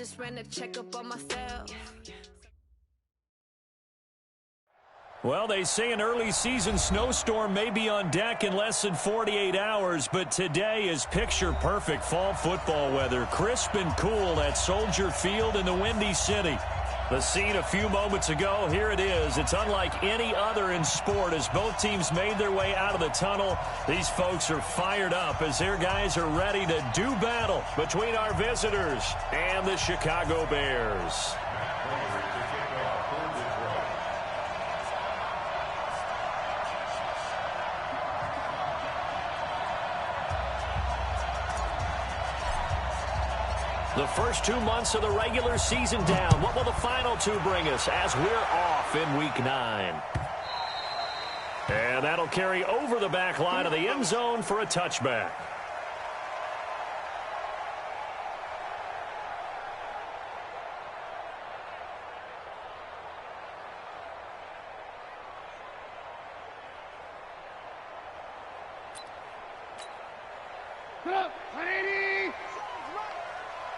just ran a checkup on myself. Well, they say an early season snowstorm may be on deck in less than 48 hours, but today is picture-perfect fall football weather. Crisp and cool at Soldier Field in the Windy City. The scene a few moments ago, here it is. It's unlike any other in sport as both teams made their way out of the tunnel. These folks are fired up as their guys are ready to do battle between our visitors and the Chicago Bears. The first 2 months of the regular season down. What will the final two bring us as we're off in Week 9? And that'll carry over the back line of the end zone for a touchback.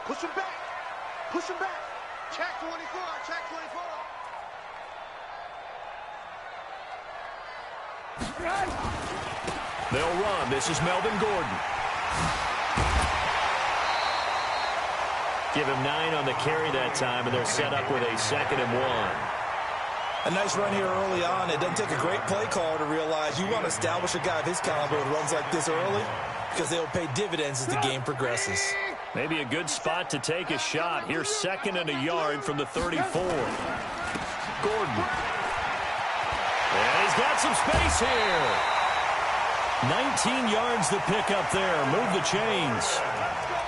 Push him back. Push him back. Check 24. Check 24. They'll run. This is Melvin Gordon. Give him 9 on the carry that time, and they're set up with a 2nd and 1. A nice run here early on. It doesn't take a great play caller to realize you want to establish a guy of his caliber who runs like this early because they'll pay dividends as the game progresses. Maybe a good spot to take a shot. Here's 2nd and a yard from the 34. Gordon. And he's got some space here. 19 yards to pick up there. Move the chains.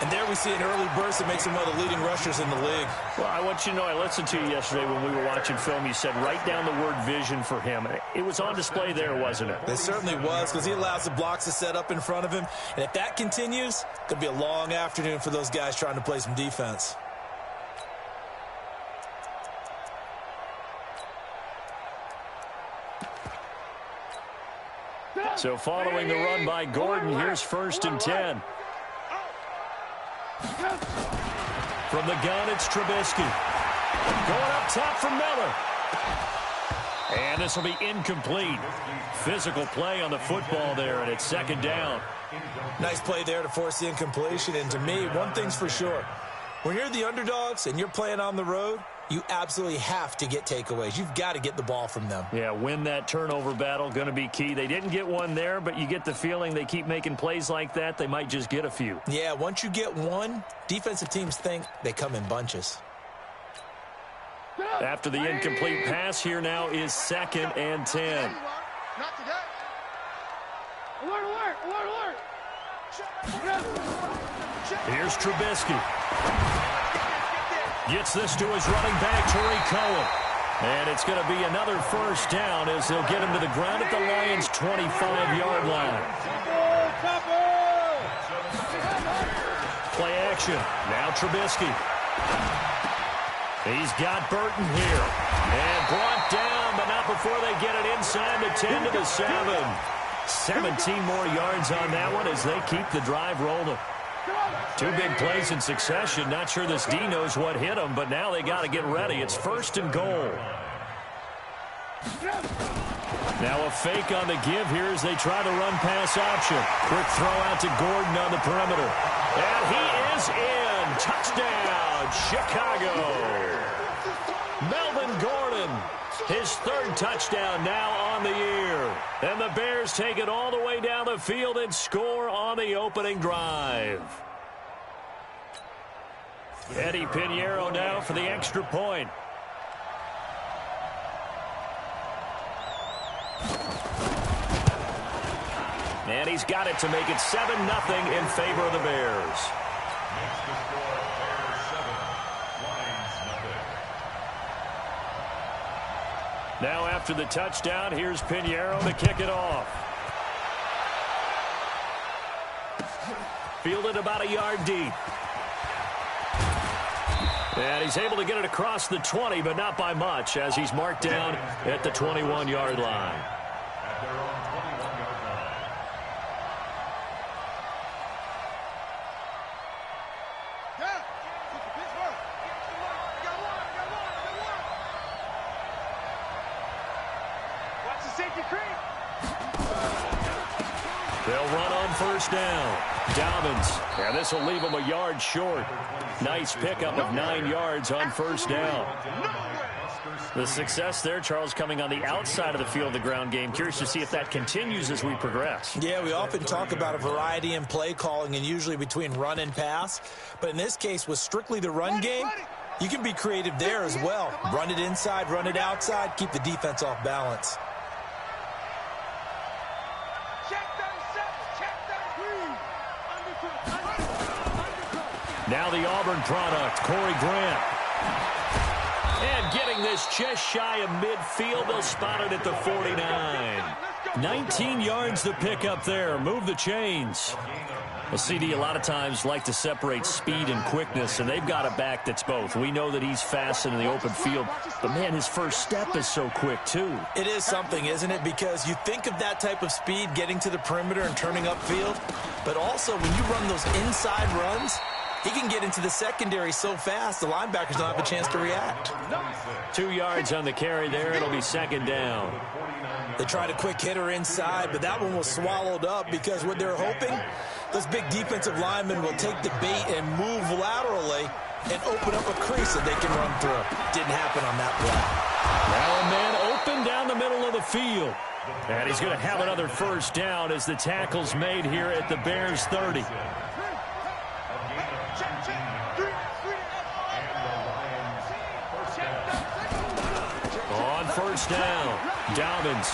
And there we see an early burst that makes him one of the leading rushers in the league. Well, I want you to know, I listened to you yesterday when we were watching film. You said write down the word vision for him. It was on display there, wasn't it? It certainly was, because he allows the blocks to set up in front of him. And if that continues, it could be a long afternoon for those guys trying to play some defense. So following the run by Gordon, here's 1st and 10. From the gun, it's Trubisky. Going up top for Miller. And this will be incomplete. Physical play on the football there, and it's 2nd down. Nice play there to force the incompletion. And to me, one thing's for sure. When you're the underdogs and you're playing on the road, you absolutely have to get takeaways. You've got to get the ball from them. Yeah, win that turnover battle, going to be key. They didn't get one there, but you get the feeling they keep making plays like that, they might just get a few. Yeah, once you get one, defensive teams think they come in bunches. After the incomplete pass, here now is 2nd and 10. Not today. Alert. Here's Trubisky. Gets this to his running back, Tariq Cohen. And it's going to be another 1st down as they'll get him to the ground at the Lions' 25-yard line. Play action. Now Trubisky. He's got Burton here. And brought down, but not before they get it inside the 10 to the 7. 17 more yards on that one as they keep the drive rolling. 2 big plays in succession. Not sure this D knows what hit him, but now they got to get ready. It's 1st and goal. Now a fake on the give here as they try the run-pass option. Quick throw out to Gordon on the perimeter. And he is in. Touchdown, Chicago. Melvin Gordon, his 3rd touchdown now on the year. And the Bears take it all the way down the field and score on the opening drive. Eddie Pinheiro now for the extra point. And he's got it to make it 7-0 in favor of the Bears. Now after the touchdown, here's Pinheiro to kick it off. Fielded about a yard deep. And he's able to get it across the 20, but not by much, as he's marked down at the 21-yard line. They'll run on first down. Dobbins. And this will leave him a yard short. Nice pickup of 9 yards on first down. The success there, Charles, coming on the outside of the field, the ground game. Curious to see if that continues as we progress. Yeah, we often talk about a variety in play calling and usually between run and pass. But in this case, with strictly the run game, you can be creative there as well. Run it inside, run it outside, keep the defense off balance. Now the Auburn product, Corey Grant. And getting this just shy of midfield, they'll spot it at the 49. 19 yards the pickup there. Move the chains. Well, CD, a lot of times like to separate speed and quickness, and they've got a back that's both. We know that he's fast in the open field, but, man, his first step is so quick, too. It is something, isn't it? Because you think of that type of speed getting to the perimeter and turning upfield, but also when you run those inside runs, he can get into the secondary so fast, the linebackers don't have a chance to react. 2 yards on the carry there. It'll be second down. They tried a quick hitter inside, but that one was swallowed up because what they're hoping, those big defensive linemen will take the bait and move laterally and open up a crease that they can run through. Didn't happen on that play. Now a man open down the middle of the field. And he's going to have another first down as the tackle's made here at the Bears 30. On first down, Dobbins.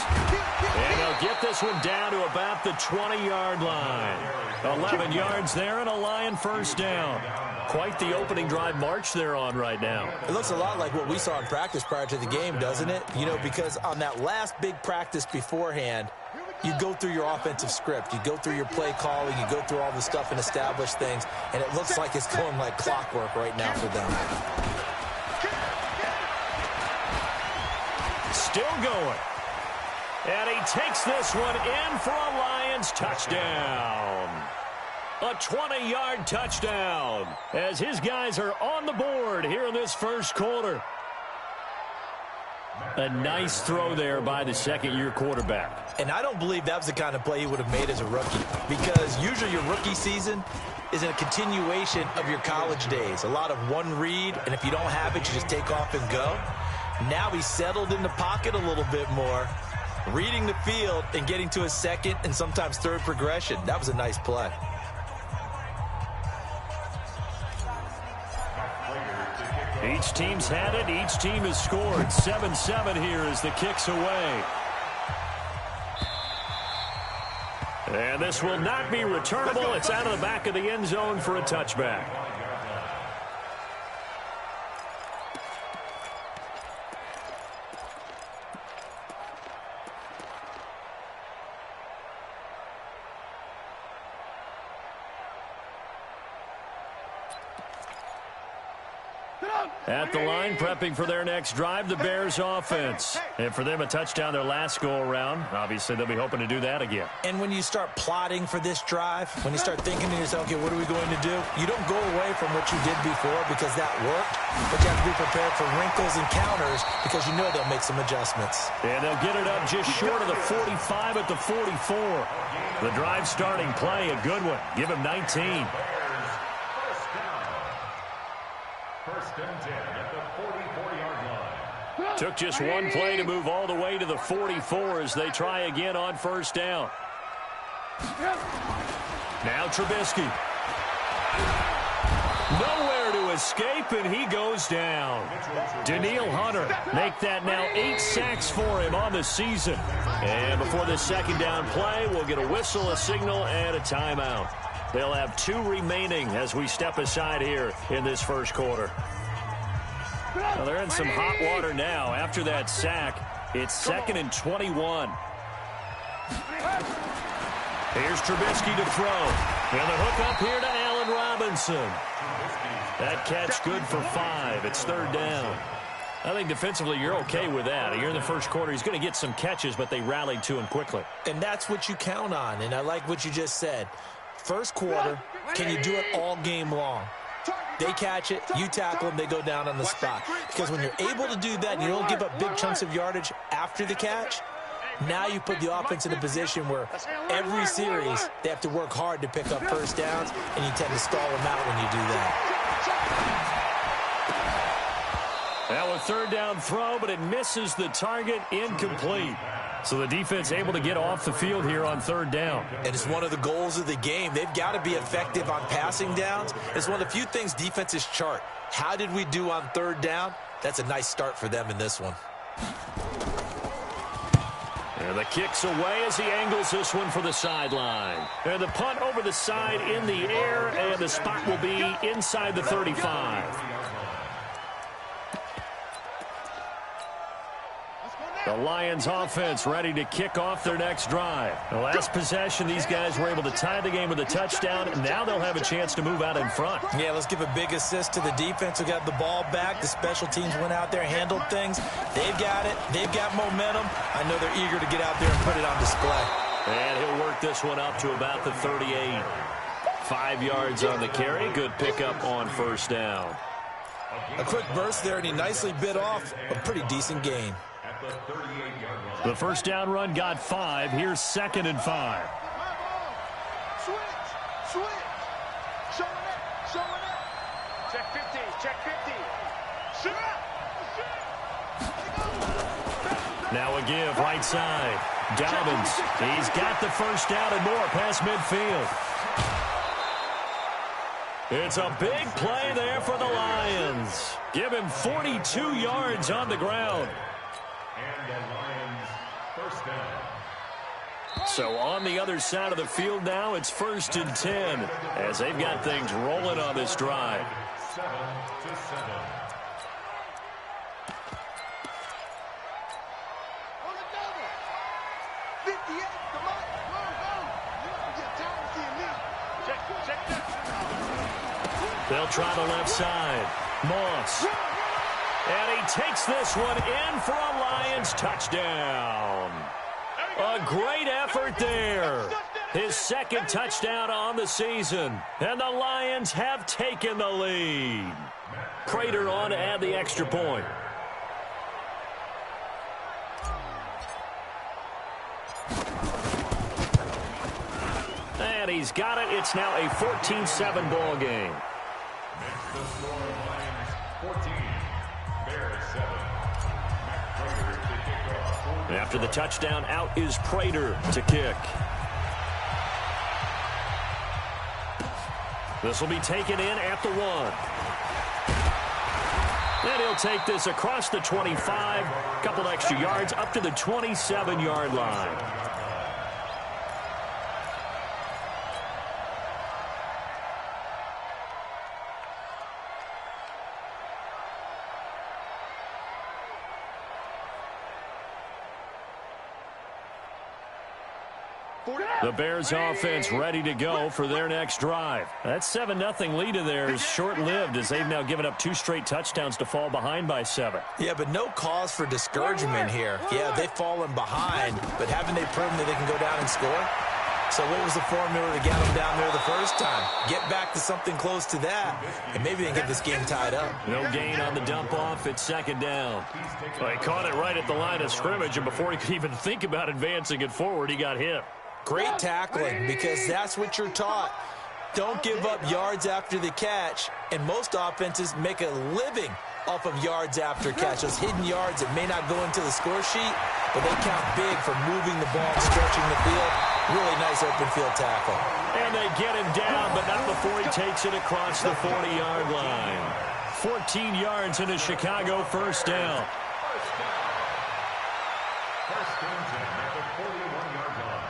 And they'll get this one down to about the 20-yard line. 11 yards there and a Lion first down. Quite the opening drive march they're on right now. It looks a lot like what we saw in practice prior to the game, doesn't it? You know, because on that last big practice beforehand, you go through your offensive script. You go through your play calling. You go through all the stuff and establish things. And it looks like it's going like clockwork right now for them. Still going. And he takes this one in for a Lions touchdown. A 20-yard touchdown as his guys are on the board here in this first quarter. A nice throw there by the second-year quarterback. And I don't believe that was the kind of play he would have made as a rookie, because usually your rookie season is a continuation of your college days. A lot of one read, and if you don't have it, you just take off and go. Now he's settled in the pocket a little bit more, reading the field and getting to his second and sometimes third progression. That was a nice play. Each team's had it. Each team has scored. 7-7 here as the kick's away. And this will not be returnable. It's out of the back of the end zone for a touchback. At the line, prepping for their next drive, the Bears offense. And for them, a touchdown their last go-around. Obviously, they'll be hoping to do that again. And when you start plotting for this drive, when you start thinking to yourself, okay, what are we going to do? You don't go away from what you did before because that worked, but you have to be prepared for wrinkles and counters because you know they'll make some adjustments. And they'll get it up just short of the 45 at the 44. The drive starting play, a good one. Give him 19. First and 10 at the 44-yard line. Took just one play to move all the way to the 44 as they try again on first down. Now Trubisky. Nowhere to escape, and he goes down. Daniil Hunter make that now 8 sacks for him on the season. And before the second down play, we'll get a whistle, a signal, and a timeout. They'll have 2 remaining as we step aside here in this first quarter. Well, they're in some hot water now. After that sack, it's 2nd and 21. Here's Trubisky to throw. And the hook up here to Allen Robinson. That catch good for 5. It's 3rd down. I think defensively you're okay with that. You're in the first quarter. He's going to get some catches, but they rallied to him quickly. And that's what you count on, and I like what you just said. First quarter, can you do it all game long? They catch it, you tackle them, they go down on the spot. Because when you're able to do that and you don't give up big chunks of yardage after the catch, Now you put the offense in a position where every series they have to work hard to pick up first downs, and you tend to stall them out when you do that. Now a third down throw, but it misses the target, incomplete. So the defense able to get off the field here on third down. And it's one of the goals of the game. They've got to be effective on passing downs. It's one of the few things defenses chart. How did we do on third down? That's a nice start for them in this one. And the kick's away as he angles this one for the sideline. And the punt over the side in the air, and the spot will be inside the 35. The Lions offense ready to kick off their next drive. The last possession, these guys were able to tie the game with a touchdown, and now they'll have a chance to move out in front. Yeah, let's give a big assist to the defense who got the ball back. The special teams went out there, handled things. They've got it. They've got momentum. I know they're eager to get out there and put it on display. And he'll work this one up to about the 38. 5 yards on the carry. Good pickup on first down. A quick burst there, and he nicely bit off a pretty decent gain. The first down run got 5. Here's 2nd and 5. Switch. Showing it. Check 50. Shoot up. Now a give, right side. Dobbins, he's got the first down and more past midfield. It's a big play there for the Lions. Give him 42 yards on the ground. And the Lions first down. So on the other side of the field now, it's 1st and 10 as they've got things rolling on this drive. 7-7. On the double. 58. Come on. You don't get time to see me. Check that. They'll try the left side. Moss. And he takes this one in for a Lions touchdown. A great effort there. His 2nd touchdown on the season. And the Lions have taken the lead. Prater on to add the extra point. And he's got it. It's now a 14-7 ball game. The score, Lions 14, Bears 7. Prater to kick off. After the touchdown, out is Prater to kick. This will be taken in at the 1. And he'll take this across the 25, a couple extra yards up to the 27-yard line. The Bears offense ready to go for their next drive. That 7-0 lead of theirs short-lived as they've now given up 2 straight touchdowns to fall behind by 7. Yeah, but no cause for discouragement here. Yeah, they've fallen behind, but haven't they proven that they can go down and score? So what was the formula to get them down there the first time? Get back to something close to that, and maybe they can get this game tied up. No gain on the dump-off. It's 2nd down. Well, he caught it right at the line of scrimmage, and before he could even think about advancing it forward, he got hit. Great tackling, because that's what you're taught. Don't give up yards after the catch, and most offenses make a living off of yards after catch. Those hidden yards that may not go into the score sheet, but they count big for moving the ball and stretching the field. Really nice open field tackle. And they get him down, but not before he takes it across the 40-yard line. 14 yards in a Chicago first down. First and 10 at the 41-yard line.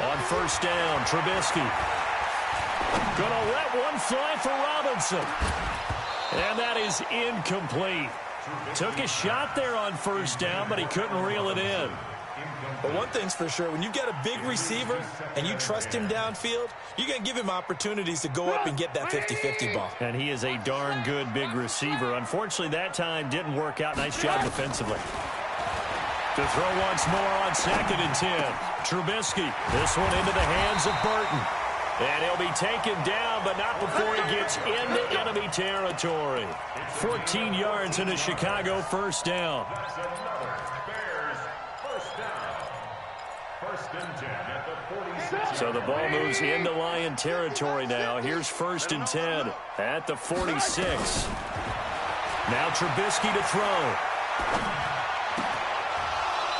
On first down, Trubisky. Gonna let one fly for Robinson. And that is incomplete. Took a shot there on first down, but he couldn't reel it in. But one thing's for sure, when you've got a big receiver and you trust him downfield, you're going to give him opportunities to go up and get that 50-50 ball. And he is a darn good big receiver. Unfortunately, that time didn't work out. Nice job defensively. To throw once more on 2nd and 10. Trubisky, this one into the hands of Burton. And he'll be taken down, but not before he gets into enemy territory. 14 yards and a Chicago first down. That's another Bears first down. First and 10 at the 46. So the ball moves into Lion territory now. Here's first and 10 at the 46. Now Trubisky to throw.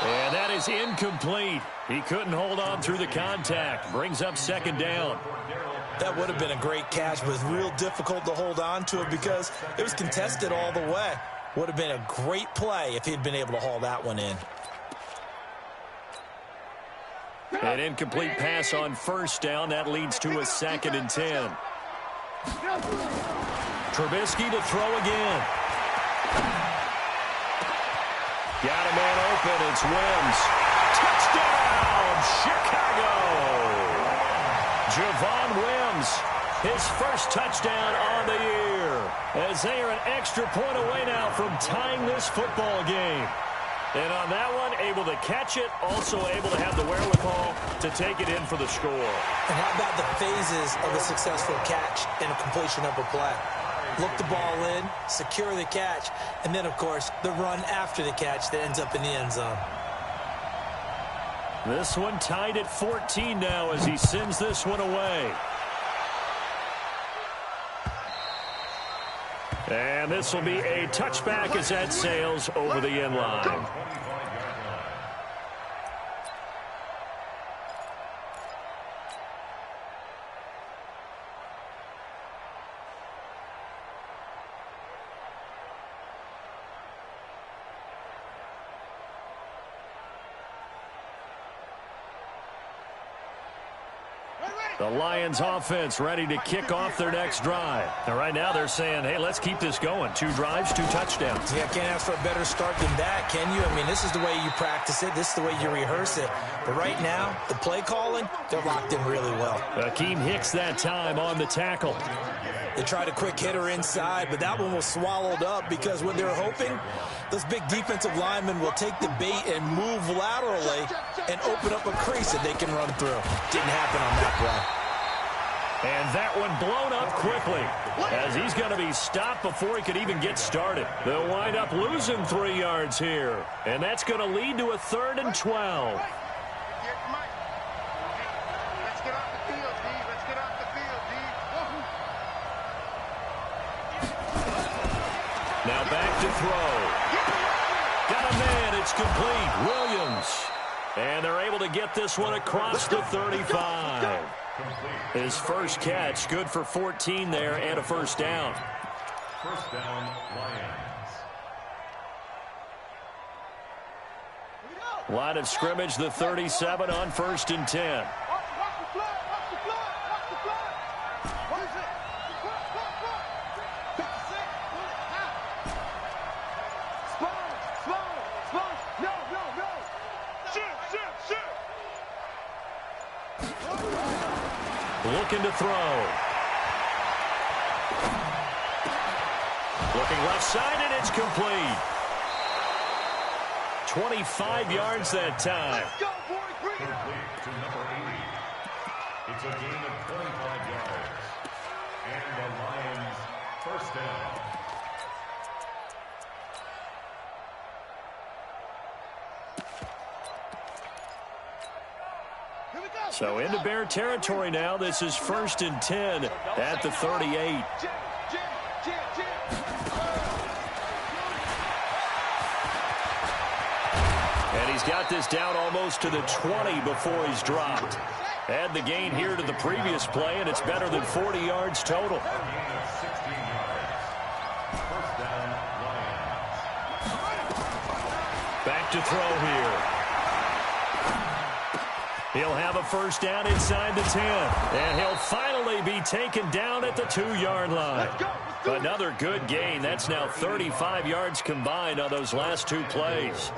And that is incomplete. He couldn't hold on through the contact. Brings up second down. That would have been a great catch, but it's real difficult to hold on to it because it was contested all the way. Would have been a great play if he'd been able to haul that one in. An incomplete pass on first down. That leads to a second and 10. Trubisky to throw again. Got a man open. It's Wims. Touchdown, Chicago. Javon Wims, his first touchdown on the year, as they are an extra point away now from tying this football game. And on that one, able to catch it, also able to have the wherewithal to take it in for the score. And how about the phases of a successful catch and a completion of a play? Look the ball in, secure the catch, and then, of course, the run after the catch that ends up in the end zone. This one tied at 14 now as he sends this one away. And this will be a touchback as that sails over the end line. The Lions offense ready to kick off their next drive. And right now they're saying, hey, let's keep this going. 2 drives, 2 touchdowns. Yeah, can't ask for a better start than that, can you? I mean, this is the way you practice it. This is the way you rehearse it. But right now, the play calling, they're locked in really well. Akeem Hicks that time on the tackle. They tried a quick hitter inside, but that one was swallowed up because what they're hoping, those big defensive linemen will take the bait and move laterally and open up a crease that they can run through. Didn't happen on that play. And that one blown up quickly as he's going to be stopped before he could even get started. They'll wind up losing 3 yards here, and that's going to lead to a 3rd and 12. Now back to throw. Got a man. It's complete. Williams. And they're able to get this one across the 35. His first catch, good for 14 there and a first down. First down, Lions. Line of scrimmage, the 37 on 1st and 10. Looking to throw. Looking left side, and it's complete. 25 yards that time. Complete to number 80. It's a gain of 25 yards. And the Lions first down. So into Bear territory now. This is 1st and 10 at the 38. And he's got this down almost to the 20 before he's dropped. Add the gain here to the previous play, and it's better than 40 yards total. Back to throw here. He'll have a first down inside the 10. And he'll finally be taken down at the 2-yard line. Another good gain. That's now 35 yards combined on those last 2 plays.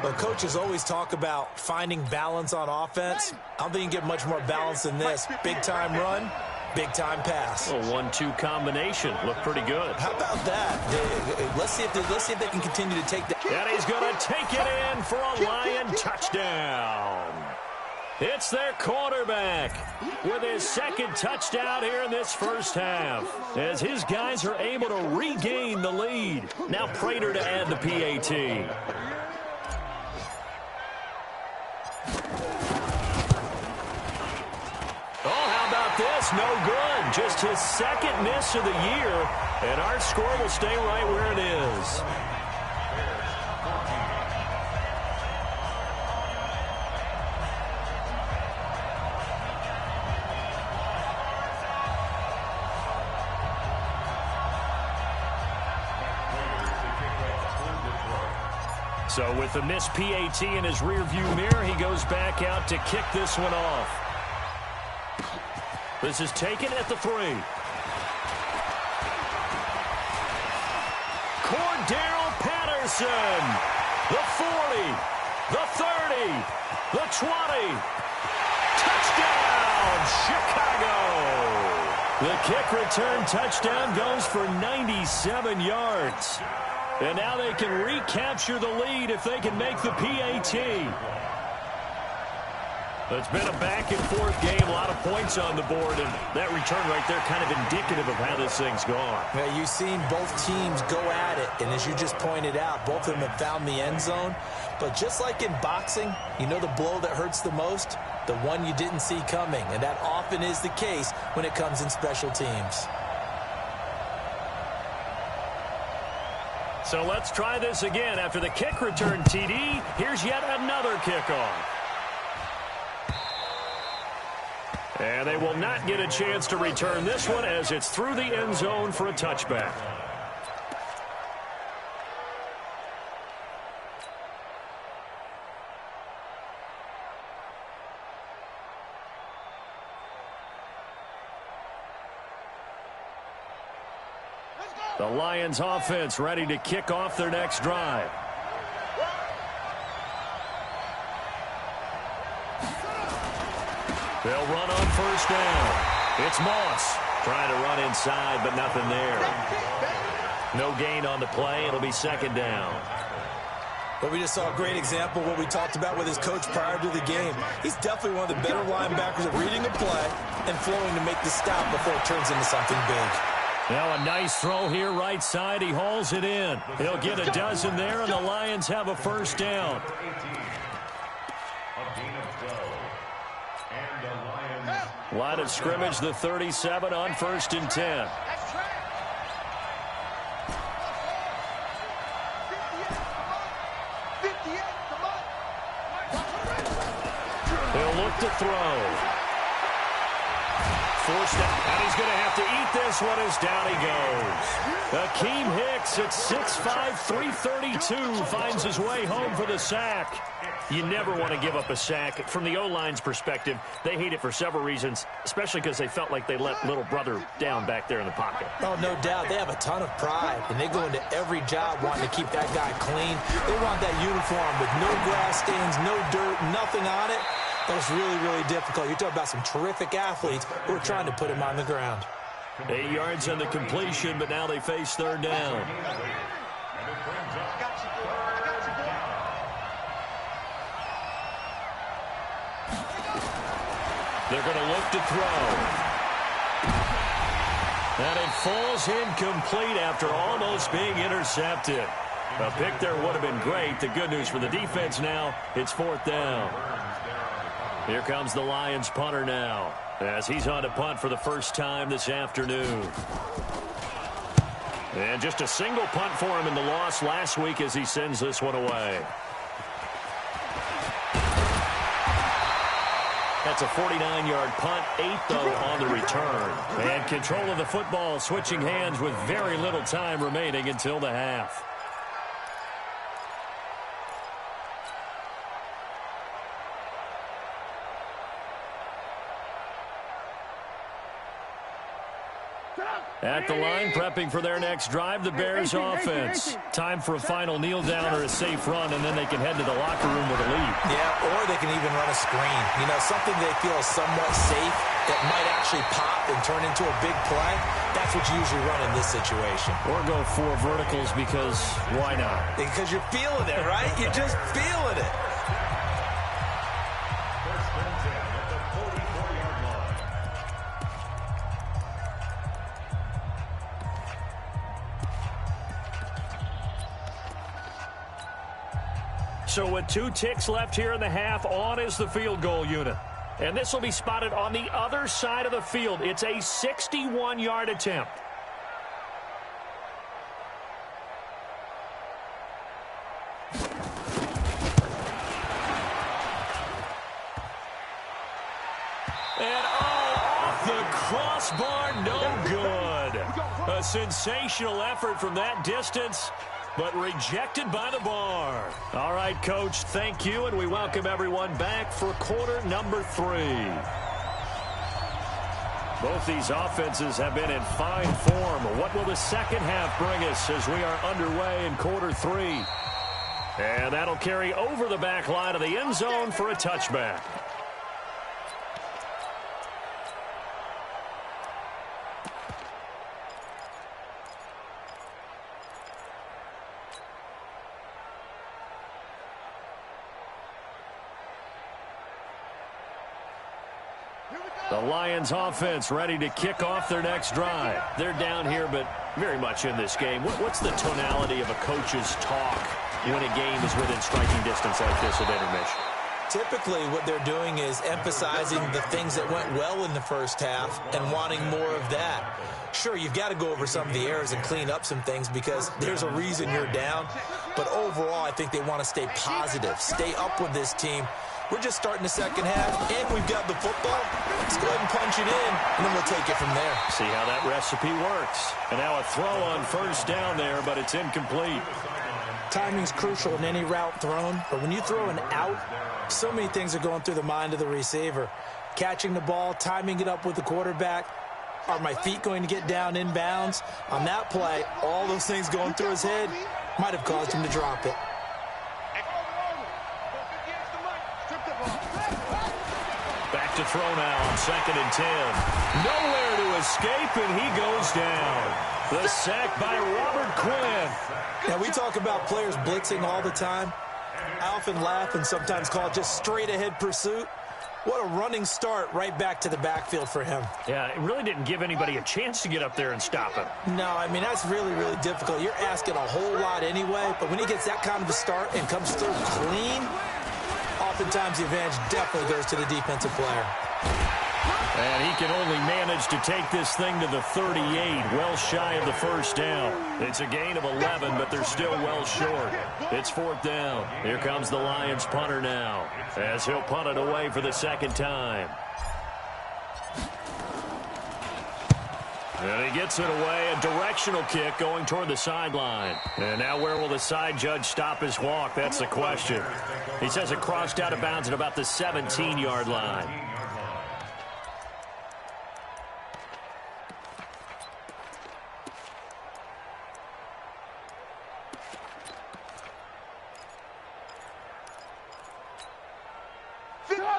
Well, coaches always talk about finding balance on offense. I don't think you can get much more balance than this. Big-time run, big-time pass. A 1-2 combination. Looked pretty good. How about that? Let's see if they can continue to take that. And he's going to take it in for a Lion touchdown. It's their quarterback with his second touchdown here in this first half, as his guys are able to regain the lead. Now Prater to add the PAT. Oh, how about this? No good. Just his second miss of the year, and our score will stay right where it is. So with the missed PAT in his rearview mirror, he goes back out to kick this one off. This is taken at the 3. Cordero Patterson. The 40. The 30. The 20. Touchdown, Chicago. The kick return touchdown goes for 97 yards. And now they can recapture the lead if they can make the PAT. It's been a back-and-forth game, a lot of points on the board, and that return right there kind of indicative of how this thing's gone. Yeah, you've seen both teams go at it, and as you just pointed out, both of them have found the end zone. But just like in boxing, you know the blow that hurts the most? The one you didn't see coming, and that often is the case when it comes in special teams. So let's try this again. After the kick return TD, here's yet another kickoff. And they will not get a chance to return this one as it's through the end zone for a touchback. The Lions offense ready to kick off their next drive. They'll run on first down. It's Moss trying to run inside, but nothing there. No gain on the play. It'll be second down. But we just saw a great example of what we talked about with his coach prior to the game. He's definitely one of the better linebackers at reading a play and flowing to make the stop before it turns into something big. Now a nice throw here right side. He hauls it in. He'll get a dozen there, and the Lions have a first down. Line of scrimmage, the 37 on 1st and 10. He'll look to throw. Forced out, and he's going to have to eat this one as down he goes. Akeem Hicks at 6'5", 332 finds his way home for the sack. You never want to give up a sack. From the O-line's perspective, they hate it for several reasons, especially because they felt like they let little brother down back there in the pocket. Oh, no doubt. They have a ton of pride, and they go into every job wanting to keep that guy clean. They want that uniform with no grass stains, no dirt, nothing on it. That was really, really difficult. You're talking about some terrific athletes who are trying to put him on the ground. 8 yards on the completion, but now they face third down. They're going to look to throw. And it falls incomplete after almost being intercepted. A pick there would have been great. The good news for the defense now, it's fourth down. Here comes the Lions punter now, as he's on to punt for the first time this afternoon. And just a single punt for him in the loss last week as he sends this one away. That's a 49-yard punt, 8 though on the return. And control of the football switching hands with very little time remaining until the half. At the line, prepping for their next drive, the Bears offense. Time for a final kneel down or a safe run, and then they can head to the locker room with a lead. Yeah, or they can even run a screen. You know, something they feel is somewhat safe that might actually pop and turn into a big play. That's what you usually run in this situation. Or go 4 verticals because why not? Because you're feeling it, right? You're just feeling it. So with 2 ticks left here in the half, on is the field goal unit. And this will be spotted on the other side of the field. It's a 61-yard attempt. And off the crossbar, no good. A sensational effort from that distance, but rejected by the bar. All right, Coach, thank you, and we welcome everyone back for quarter number 3. Both these offenses have been in fine form. What will the second half bring us as we are underway in quarter 3? And that'll carry over the back line of the end zone for a touchback. The Lions offense ready to kick off their next drive. They're down here, but very much in this game. What's the tonality of a coach's talk when a game is within striking distance like this at intermission? Typically, what they're doing is emphasizing the things that went well in the first half and wanting more of that. Sure, you've got to go over some of the errors and clean up some things because there's a reason you're down. But overall, I think they want to stay positive, stay up with this team. We're just starting the second half, and we've got the football. Let's go ahead and punch it in, and then we'll take it from there. See how that recipe works. And now a throw on first down there, but it's incomplete. Timing's crucial in any route thrown, but when you throw an out, so many things are going through the mind of the receiver. Catching the ball, timing it up with the quarterback. Are my feet going to get down inbounds? On that play, all those things going through his head might have caused him to drop it. Back to throw now on 2nd and 10. Nowhere to escape, and he goes down. The sack by Robert Quinn. Now, we talk about players blitzing all the time. I often laugh and sometimes call it just straight-ahead pursuit. What a running start right back to the backfield for him. Yeah, it really didn't give anybody a chance to get up there and stop him. No, I mean, that's really, really difficult. You're asking a whole lot anyway, but when he gets that kind of a start and comes through clean, oftentimes the advantage definitely goes to the defensive player. And he can only manage to take this thing to the 38, well shy of the first down. It's a gain of 11, but they're still well short. It's 4th down. Here comes the Lions punter now, as he'll punt it away for the second time. And he gets it away, a directional kick going toward the sideline. And now where will the side judge stop his walk? That's the question. He says it crossed out of bounds at about the 17-yard line.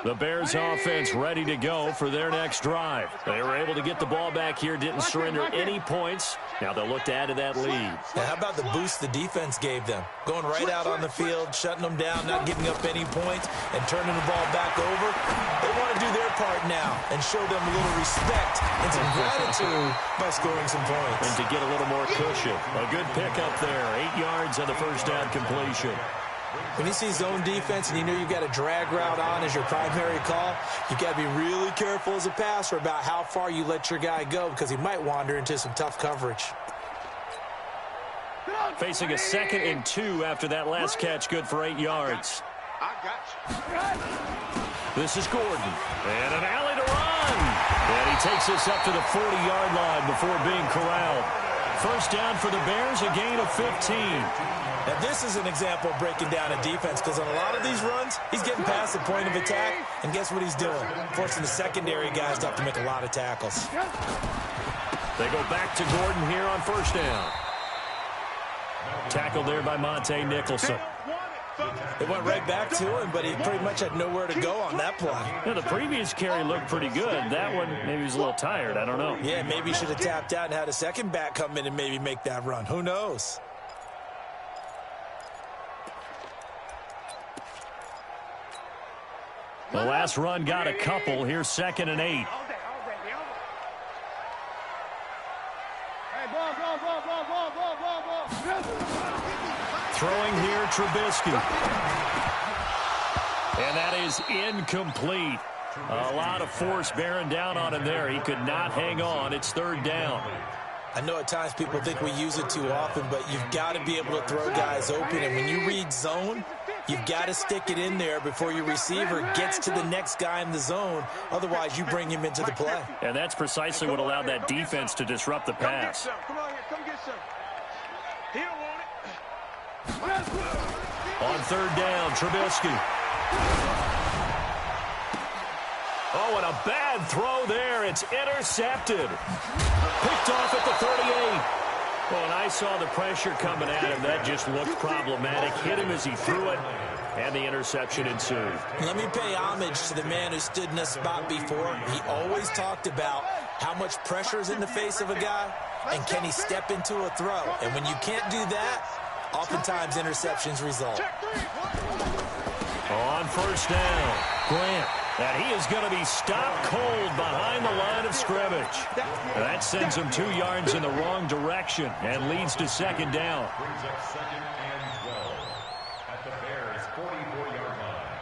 The Bears offense ready to go for their next drive. They were able to get the ball back here, didn't surrender any points. Now they'll look to add to that lead. Now, how about the boost the defense gave them? Going right out on the field, shutting them down, not giving up any points, and turning the ball back over. They want to do their part now and show them a little respect and some gratitude by scoring some points. And to get a little more cushion. A good pickup there. 8 yards on the first down completion. When you see zone defense and you know you've got a drag route on as your primary call, you've got to be really careful as a passer about how far you let your guy go because he might wander into some tough coverage. Facing a 2nd and 2 after that last catch, good for 8 yards. I got you. This is Gordon. And an alley to run. And he takes this up to the 40-yard line before being corralled. First down for the Bears, a gain of 15. Now, this is an example of breaking down a defense because on a lot of these runs, he's getting past the point of attack, and guess what he's doing? Forcing the secondary guys to have to make a lot of tackles. They go back to Gordon here on first down. Tackled there by Monte Nicholson. It went right back to him, but he pretty much had nowhere to go on that play. Yeah, the previous carry looked pretty good. That one, maybe he was a little tired. I don't know. Yeah, maybe he should have tapped out and had a second back come in and maybe make that run. Who knows? The last run got a couple. Here's 2nd and 8. Throwing here, Trubisky. And that is incomplete. A lot of force bearing down on him there. He could not hang on. It's third down. I know at times people think we use it too often, but you've got to be able to throw guys open. And when you read zone, you've got to stick it in there before your receiver gets to the next guy in the zone. Otherwise, you bring him into the play. And that's precisely what allowed that defense to disrupt the pass. Come on here, come get some. He don't want it. On third down, Trubisky. Oh, and a bad throw there. It's intercepted. Picked off at the 38. Well, and I saw the pressure coming at him. That just looked problematic. Hit him as he threw it, and the interception ensued. Let me pay homage to the man who stood in this spot before. He always talked about how much pressure is in the face of a guy, and can he step into a throw. And when you can't do that, oftentimes interceptions result. On first down, Grant. That he is going to be stopped cold behind the line of scrimmage. That sends him 2 yards in the wrong direction and leads to second down. Brings up second and 12 at the Bears' 44-yard line.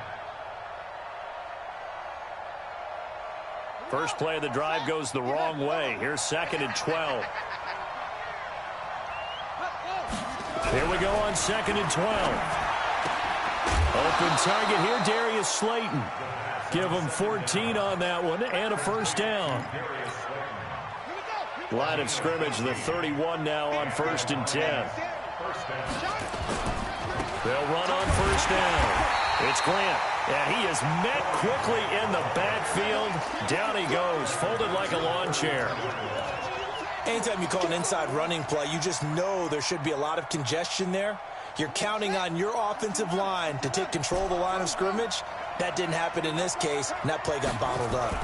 First play of the drive goes the wrong way. Here's second and 12. Here we go on second and 12. Open target here, Darius Slayton. Give him 14 on that one and a first down. Line of scrimmage, the 31 now on first and 10. They'll run on first down. It's Grant, and he is met quickly in the backfield. Down he goes, folded like a lawn chair. Anytime you call an inside running play, you just know there should be a lot of congestion there. You're counting on your offensive line to take control of the line of scrimmage. That didn't happen in this case, and that play got bottled up.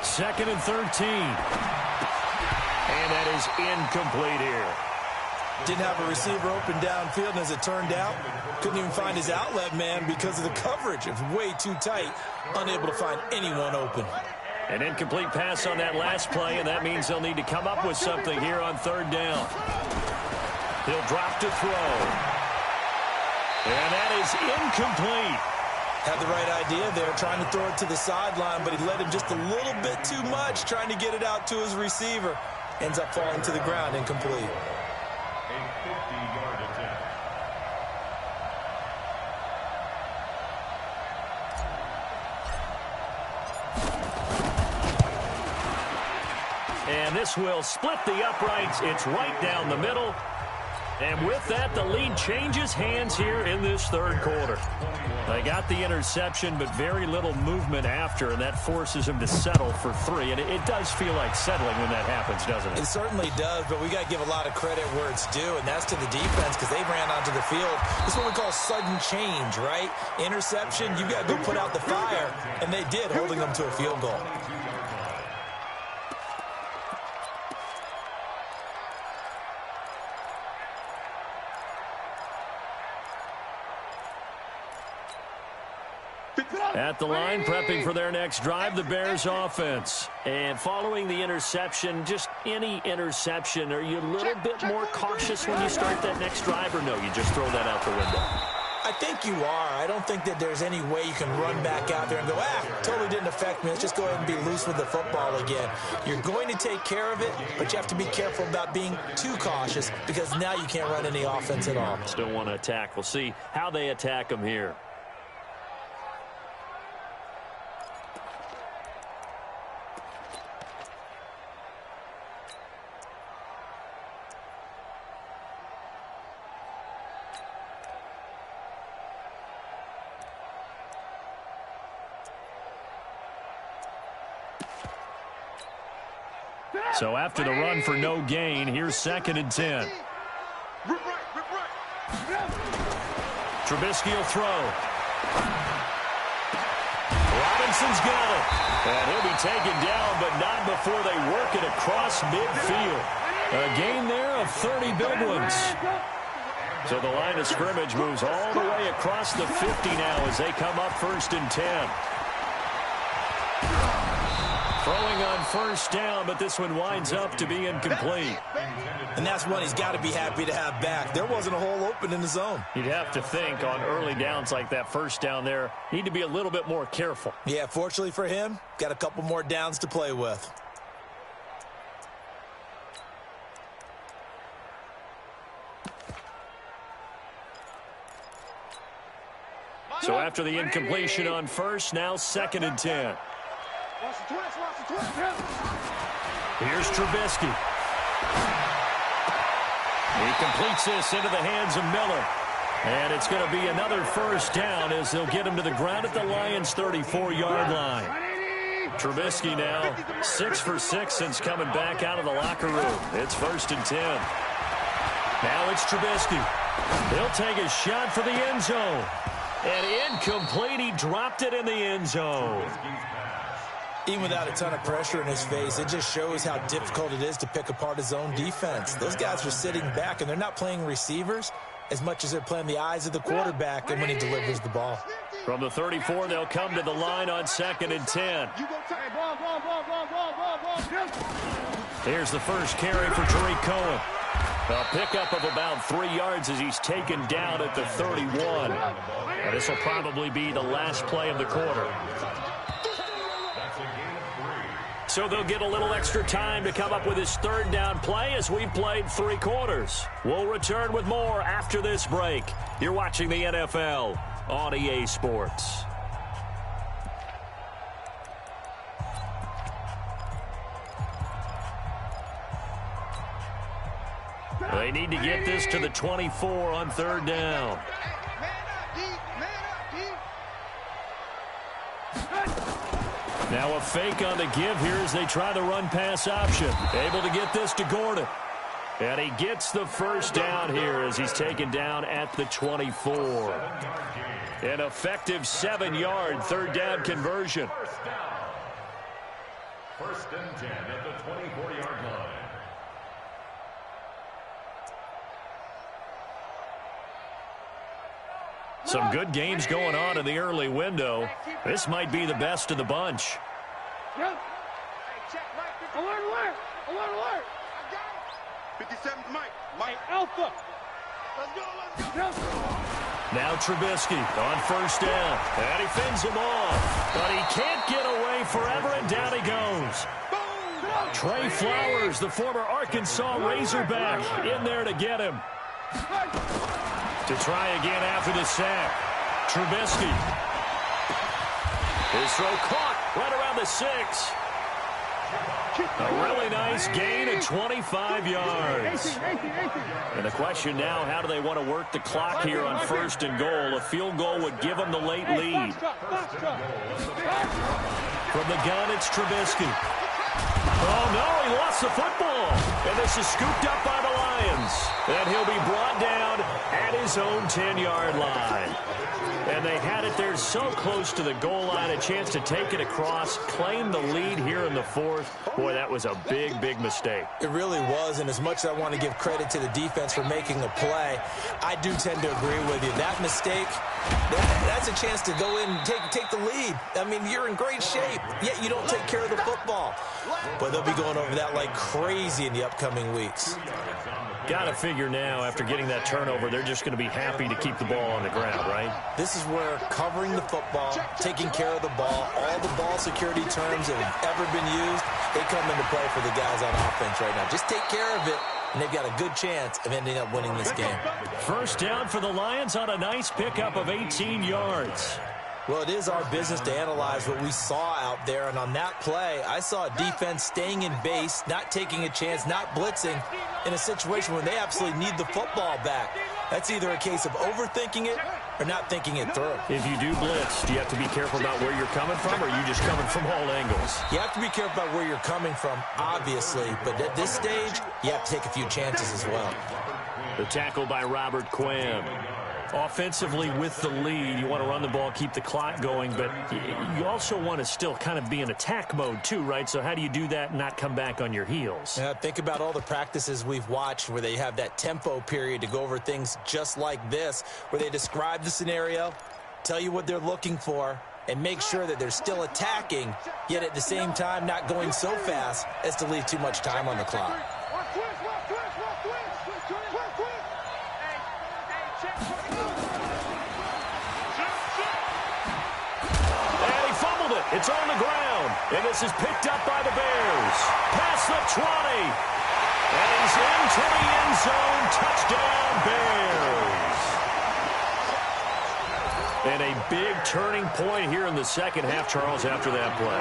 Second and 13. And that is incomplete here. Didn't have a receiver open downfield, and as it turned out, couldn't even find his outlet man because of the coverage. It was way too tight, unable to find anyone open. An incomplete pass on that last play, and that means they'll need to come up with something here on third down. He'll drop to throw. And that is incomplete. Had the right idea there, trying to throw it to the sideline, but he led him just a little bit too much, trying to get it out to his receiver. Ends up falling to the ground, incomplete. A 50-yard attempt. And this will split the uprights. It's right down the middle. And with that, the lead changes hands here in this third quarter. They got the interception, but very little movement after, and that forces them to settle for 3. And it does feel like settling when that happens, doesn't it? It certainly does, but we got to give a lot of credit where it's due, and that's to the defense because they ran onto the field. This is what we call sudden change, right? Interception, you got to go put out the fire, and they did, holding them to a field goal. At the line, prepping for their next drive, the Bears offense. And following the interception, just any interception, are you a little bit more cautious when you start that next drive, or no, you just throw that out the window? I think you are. I don't think that there's any way you can run back out there and go, totally didn't affect me. Let's just go ahead and be loose with the football again. You're going to take care of it, but you have to be careful about being too cautious because now you can't run any offense at all. Still want to attack. We'll see how they attack them here. So after the run for no gain, here's second and 10. Trubisky will throw. Robinson's got it. And he'll be taken down, but not before they work it across midfield. A gain there of 30 big ones. So the line of scrimmage moves all the way across the 50 now as they come up first and 10. Throwing on first down, but this one winds up to be incomplete. And that's one he's got to be happy to have back. There wasn't a hole open in the zone. You'd have to think on early downs like that first down there, need to be a little bit more careful. Yeah, fortunately for him, got a couple more downs to play with. So after the incompletion on first, now 2nd and 10. Here's Trubisky. He completes this into the hands of Miller. And it's going to be another first down as they'll get him to the ground at the Lions' 34-yard line. Trubisky now 6 for 6 since coming back out of the locker room. It's 1st and 10. Now it's Trubisky. He'll take a shot for the end zone. And incomplete. He dropped it in the end zone. Even without a ton of pressure in his face, it just shows how difficult it is to pick apart his own defense. Those guys are sitting back, and they're not playing receivers as much as they're playing the eyes of the quarterback and when he delivers the ball. From the 34, they'll come to the line on 2nd and 10. Here's the first carry for Tariq Cohen. A pickup of about 3 yards as he's taken down at the 31. And this will probably be the last play of the quarter. So they'll get a little extra time to come up with his 3rd down play as we've played 3 quarters. We'll return with more after this break. You're watching the NFL on EA Sports. They need to get this to the 24 on 3rd down. Now a fake on the give here as they try the run-pass option. Able to get this to Gordon. And he gets the first down here as he's taken down at the 24. An effective 7-yard 3rd down conversion. 1st and 10 at the 24-yard line. Some good games going on in the early window. This might be the best of the bunch. Alert, alert! Alert, alert! 57's Mike Alpha. Let's go! Now Trubisky on 1st down. And he fends him off. But he can't get away forever, and down he goes. Trey Flowers, the former Arkansas Razorback, in there to get him. To try again after the sack. Trubisky. His throw caught right around the 6. A really nice gain of 25 yards. And the question now, how do they want to work the clock here on 1st and goal? A field goal would give them the late lead. From the gun, it's Trubisky. Oh, no, he lost the football. And this is scooped up by the Lions. And he'll be brought down at his own 10-yard line. And they had it there so close to the goal line, a chance to take it across, claim the lead here in the 4th. Boy, that was a big, big mistake. It really was, and as much as I want to give credit to the defense for making the play, I do tend to agree with you. That mistake, that's a chance to go in and take the lead. I mean, you're in great shape, yet you don't take care of the football. But they'll be going over that like crazy in the upcoming weeks. Got to figure now, after getting that turnover, they're just going to be happy to keep the ball on the ground, right? This is where covering the football, taking care of the ball, all the ball security terms that have ever been used, they come into play for the guys on offense right now. Just take care of it, and they've got a good chance of ending up winning this game. 1st down for the Lions on a nice pickup of 18 yards. Well, it is our business to analyze what we saw out there, and on that play, I saw a defense staying in base, not taking a chance, not blitzing, in a situation where they absolutely need the football back. That's either a case of overthinking it or not thinking it through. If you do blitz, do you have to be careful about where you're coming from, or are you just coming from all angles? You have to be careful about where you're coming from, obviously, but at this stage, you have to take a few chances as well. The tackle by Robert Quinn. Offensively with the lead, you want to run the ball, keep the clock going, but you also want to still kind of be in attack mode too, right? So how do you do that and not come back on your heels? Yeah, think about all the practices we've watched where they have that tempo period to go over things just like this, where they describe the scenario, tell you what they're looking for, and make sure that they're still attacking, yet at the same time not going so fast as to leave too much time on the clock. And he fumbled it. It's on the ground. And this is picked up by the Bears. Past the 20. And he's into the end zone. Touchdown, Bears. And a big turning point here in the second half, Charles, after that play.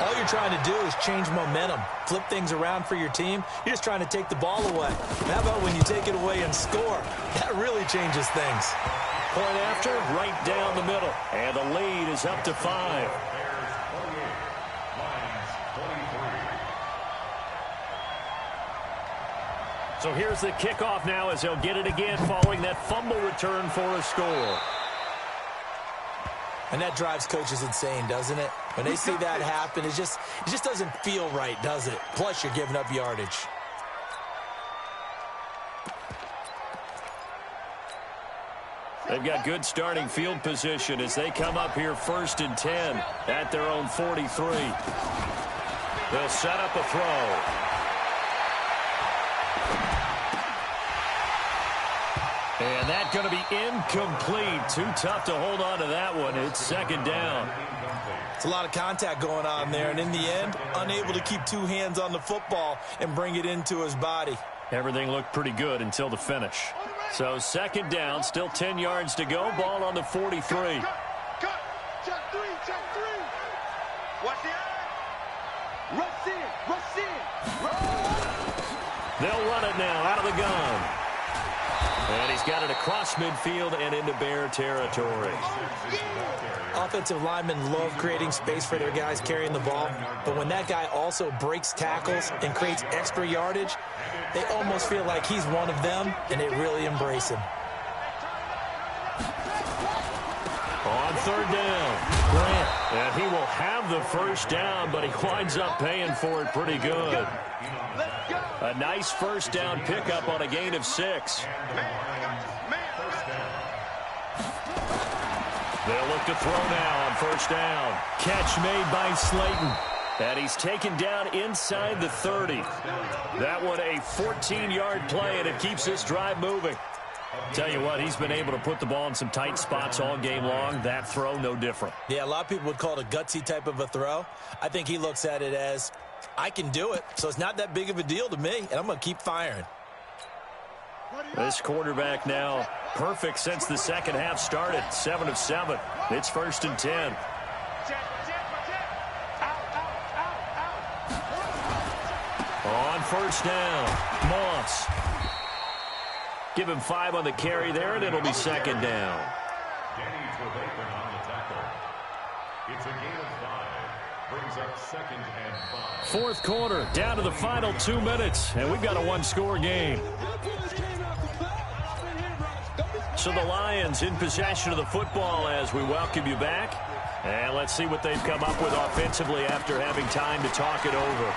All you're trying to do is change momentum, flip things around for your team. You're just trying to take the ball away. How about when you take it away and score? That really changes things. Point after, right down the middle. And the lead is up to 5. Bears 28, Lions 23. So here's the kickoff now as they'll get it again following that fumble return for a score. And that drives coaches insane, doesn't it? When they see that happen, it just doesn't feel right, does it? Plus, you're giving up yardage. They've got good starting field position as they come up here 1st and 10 at their own 43. They'll set up a throw. And that's going to be incomplete. Too tough to hold on to that one. It's 2nd down. It's a lot of contact going on there, and in the end, unable to keep 2 hands on the football and bring it into his body. Everything looked pretty good until the finish. So 2nd down, still 10 yards to go. Ball on the 43. Cut. Check three. Watch the eye. Rush in. They'll run it now out of the gun. And he's got it across midfield and into Bear territory. Offensive linemen love creating space for their guys carrying the ball, but when that guy also breaks tackles and creates extra yardage, they almost feel like he's one of them, and they really embrace him. On 3rd down, Grant. And he will have the 1st down, but he winds up paying for it pretty good. A nice 1st down pickup on a gain of 6. They'll look to throw now on 1st down. Catch made by Slayton. And he's taken down inside the 30. That one a 14-yard play, and it keeps this drive moving. Tell you what, he's been able to put the ball in some tight spots all game long. That throw, no different. Yeah, a lot of people would call it a gutsy type of a throw. I think he looks at it as, I can do it, so it's not that big of a deal to me, and I'm going to keep firing. This quarterback now perfect since the second half started. 7 of 7. It's 1st and 10. On 1st down, Moss. Give him 5 on the carry there, and it'll be 2nd down. Danny Trevathan on the tackle. It's a gain of 5. Brings up 2nd and 5. 4th quarter, down to the final 2 minutes, and we've got a 1-score game. So the Lions in possession of the football as we welcome you back. And let's see what they've come up with offensively after having time to talk it over.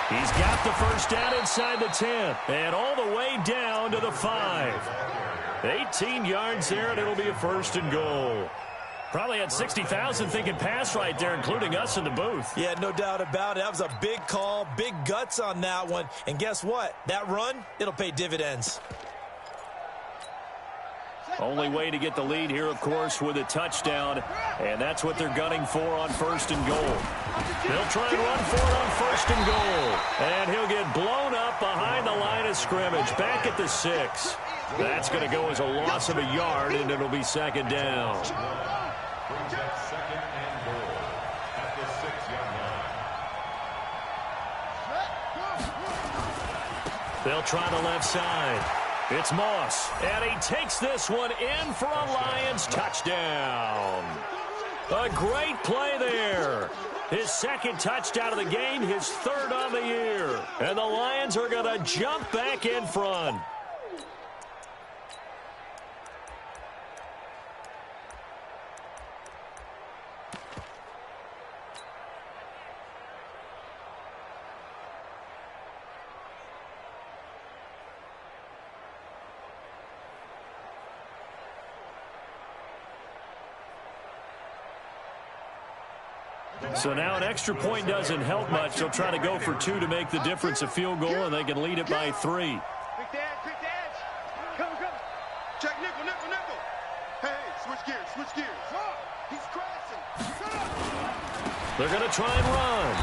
He's got the 1st down inside the 10 and all the way down to the 5. 18 yards there, and it'll be a 1st and goal. Probably had 60,000 thinking pass right there, including us in the booth. Yeah, no doubt about it. That was a big call, big guts on that one. And guess what? That run, it'll pay dividends. Only way to get the lead here, of course, with a touchdown. And that's what they're gunning for on 1st and goal. They'll try and run for it on 1st and goal. And he'll get blown up behind the line of scrimmage, back at the 6. That's going to go as a loss of a yard, and it'll be 2nd down. Brings up 2nd and goal at the 6-yard line. They'll try the left side. It's Moss, and he takes this one in for a Lions touchdown. A great play there. His 2nd touchdown of the game, his 3rd on the year. And the Lions are going to jump back in front. So now an extra point doesn't help much. They'll try to go for 2 to make the difference a field goal, and they can lead it by 3. Quick dash. Come. Check nickel. Hey, switch gears. He's crashing. They're going to try and run.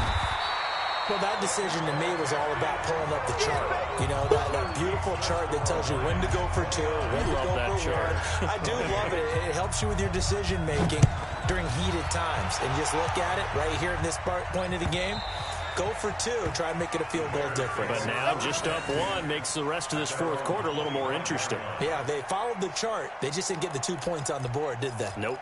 Well, that decision to me was all about pulling up the chart. You know, that beautiful chart that tells you when to go for 2, when to go for 1. I do love it. It helps you with your decision-making during heated times. And just look at it right here in this point of the game. Go for 2. Try and make it a field goal difference. But now just up 1 makes the rest of this fourth quarter a little more interesting. Yeah, they followed the chart. They just didn't get the 2 points on the board, did they? Nope.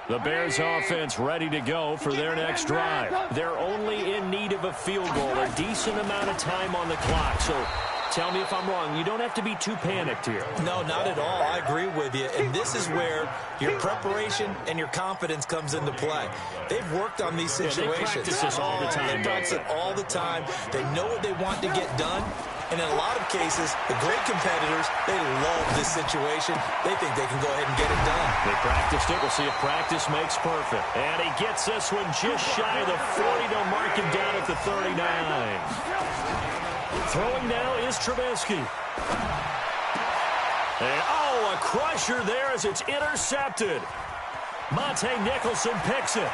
The Bears offense ready to go for their next drive. They're only in need of a field goal, a decent amount of time on the clock. So tell me if I'm wrong. You don't have to be too panicked here. No, not at all. I agree with you. And this is where your preparation and your confidence comes into play. They've worked on these situations. They practice this all the time. They practice it all the time. They know what they want to get done. And in a lot of cases, the great competitors, they love this situation. They think they can go ahead and get it done. They practiced it. We'll see if practice makes perfect. And he gets this one just shy of the 40. They'll mark him down at the 39. Throwing now is Trubisky. And, a crusher there as it's intercepted. Monte Nicholson picks it.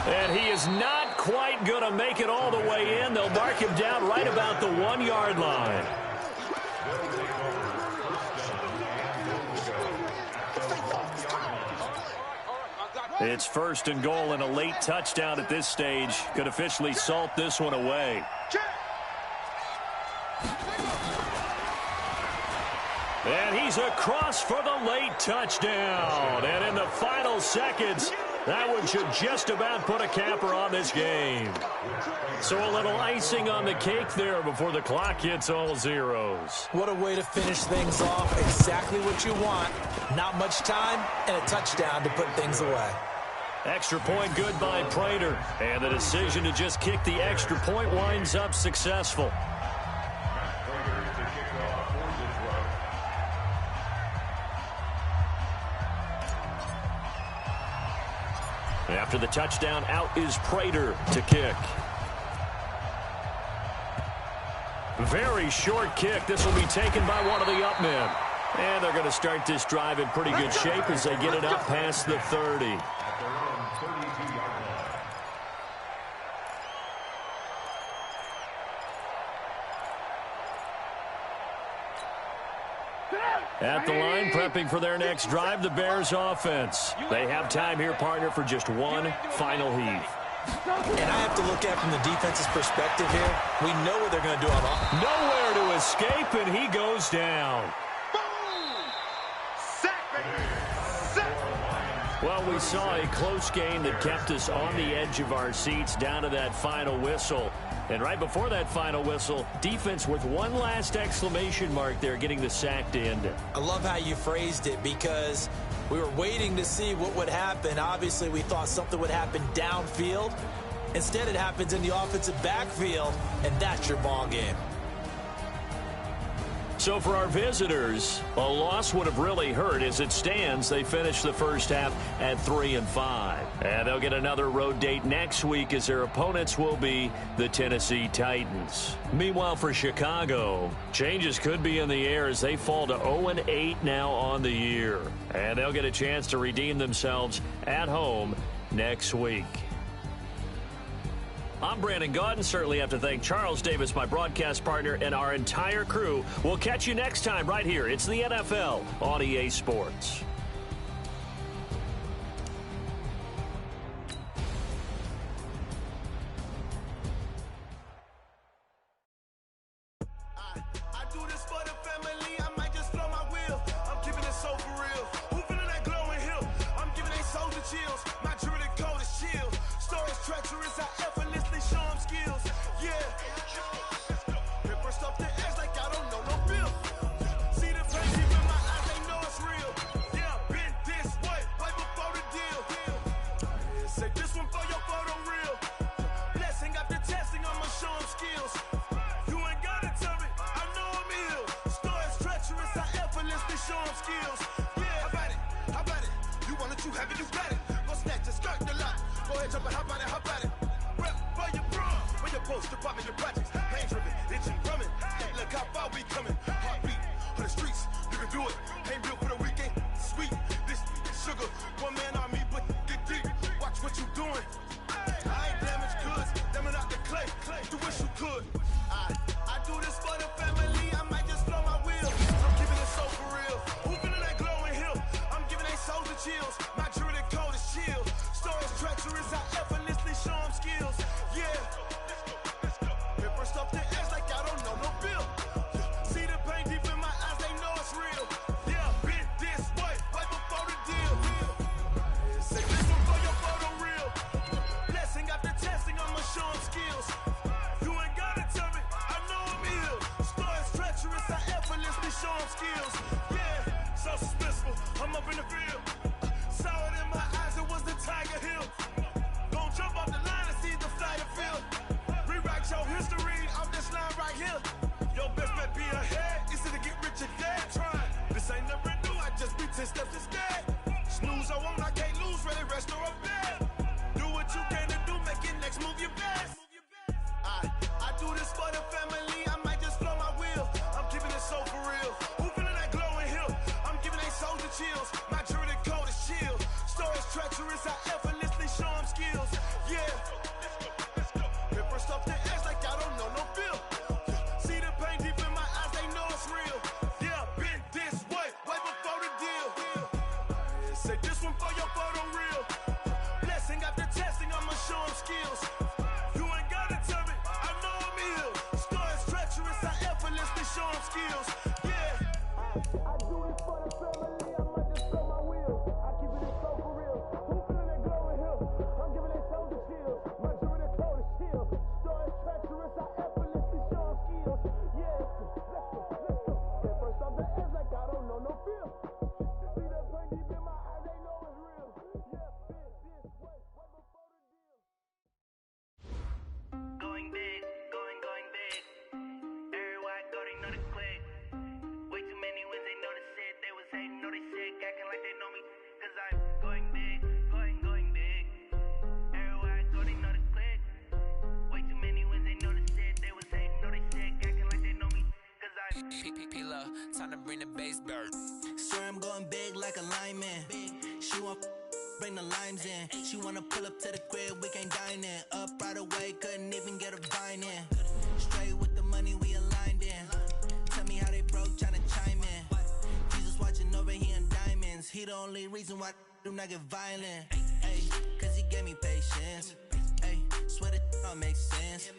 And he is not quite going to make it all the way in. They'll mark him down right about the 1-yard line. It's 1st and goal, and a late touchdown at this stage could officially salt this one away. And he's across for the late touchdown. And in the final seconds, that one should just about put a capper on this game. So a little icing on the cake there before the clock hits all zeros. What a way to finish things off. Exactly what you want. Not much time and a touchdown to put things away. Extra point good by Prater. And the decision to just kick the extra point winds up successful. After the touchdown, out is Prater to kick. Very short kick. This will be taken by one of the up men. And they're going to start this drive in pretty good shape as they get it up past the 30. At the line, prepping for their next drive, the Bears offense. They have time here, partner, for just one final heave. And I have to look at from the defense's perspective here. We know what they're going to do on offense. Nowhere to escape, and he goes down. Well, we saw a close game that kept us on the edge of our seats down to that final whistle. And right before that final whistle, defense with one last exclamation mark there, getting the sack to end it. I love how you phrased it because we were waiting to see what would happen. Obviously, we thought something would happen downfield. Instead, it happens in the offensive backfield, and that's your ball game. So for our visitors, a loss would have really hurt. As it stands, they finished the first half at 3-5. And they'll get another road date next week as their opponents will be the Tennessee Titans. Meanwhile, for Chicago, changes could be in the air as they fall to 0-8 now on the year. And they'll get a chance to redeem themselves at home next week. I'm Brandon Gaudin. Certainly have to thank Charles Davis, my broadcast partner, and our entire crew. We'll catch you next time right here. It's the NFL on EA Sports. Like I don't know no bill. See the crazy in my eyes, they know it's real. Yeah. you have it, you got it. Go snatch it, skirt the lot. Go ahead, jump and hop on it, hop on it. Rep for your bro, for your post, department, your projects. Pain driven, itching, drumming. Look how far we coming. Heartbeat for the streets, you can do it. Ain't built for the weekend. Sweet, this sugar. One man army, but get deep. Watch what you doing. I ain't damaged goods, damn it out the clay. You wish you could. I do this for the family. I might just blow my wheel. I'm giving it so for real. Who feeling that glowing hill? I'm giving they souls the chills. My jewelry cold is chill. Stories treacherous, I effortlessly show them skills. Yeah. Paper stuff the edge like I don't know no bill. See the pain deep in my eyes, they know it's real. Yeah, been this way, right before the deal. Say this one for your photo real. Blessing after testing, I'ma show them skills. You ain't gotta tell me, I know I'm ill. Stories treacherous, I effortlessly show them skills. Yeah, so suspenseful, I'm up in the field. Saw it in my eyes, it was the Tiger Hill. Don't jump off the line and see the flight of field. Rewrite your history off this line right here. Your best bet be ahead, it's to get rich or dead. Trying, this ain't never new, I just be 10 steps instead. Snooze, I won't, I can't lose, ready, rest or a bed. Do what you can to do, make your next move your best. I do this for the family, I might just blow my wheel. I'm giving it so for real. Who feeling that glowing hill? I'm giving they souls the chills. My jewelry cold is chill. Stories treacherous, I effortlessly show them skills. Yeah. Paper stuff the edge like I don't know no bill. See the pain deep in my eyes, they know it's real. Yeah, been this way, way before the deal. Say this one for your photo real. Blessing after testing, I'ma show them skills. You ain't gotta tell me, I know I'm ill. Stories treacherous, I effortlessly show them skills. Yeah. I do this for the family, I might just blow my wheel. I keep it so for real. Who feeling that glowing hill? I'm giving they souls the chills. My jewelry cold is chill. Stories treacherous, I effortlessly show them skills. Yeah. Let's go. Get first off the edge like I don't know no feel. See the pain deep in my eyes, they know it's real. Yeah, been this way, way before the deal. Going big, going big. Everywhere I go, they know the click. Way too many wins, they know the shit. They was hating, know they sick, acting like they know me. Cause I'm going big, going big. Everywhere I go, they know the click. Way too many wins, they know the shit. They was hating, know they sick, acting like they know me. Cause I'm P-P-P-Love, time to bring the bass bird. Swear I'm going big like a lineman. She want bring the limes in. She wanna pull up to the crib, we can't dine in. Up right away, couldn't even get a vine in. Straight with the money we aligned in. Tell me how they broke, tryna chime in. Jesus watching over, he in diamonds. He the only reason why do not get violent. Ay, cause he gave me patience. Ay, swear that all makes sense.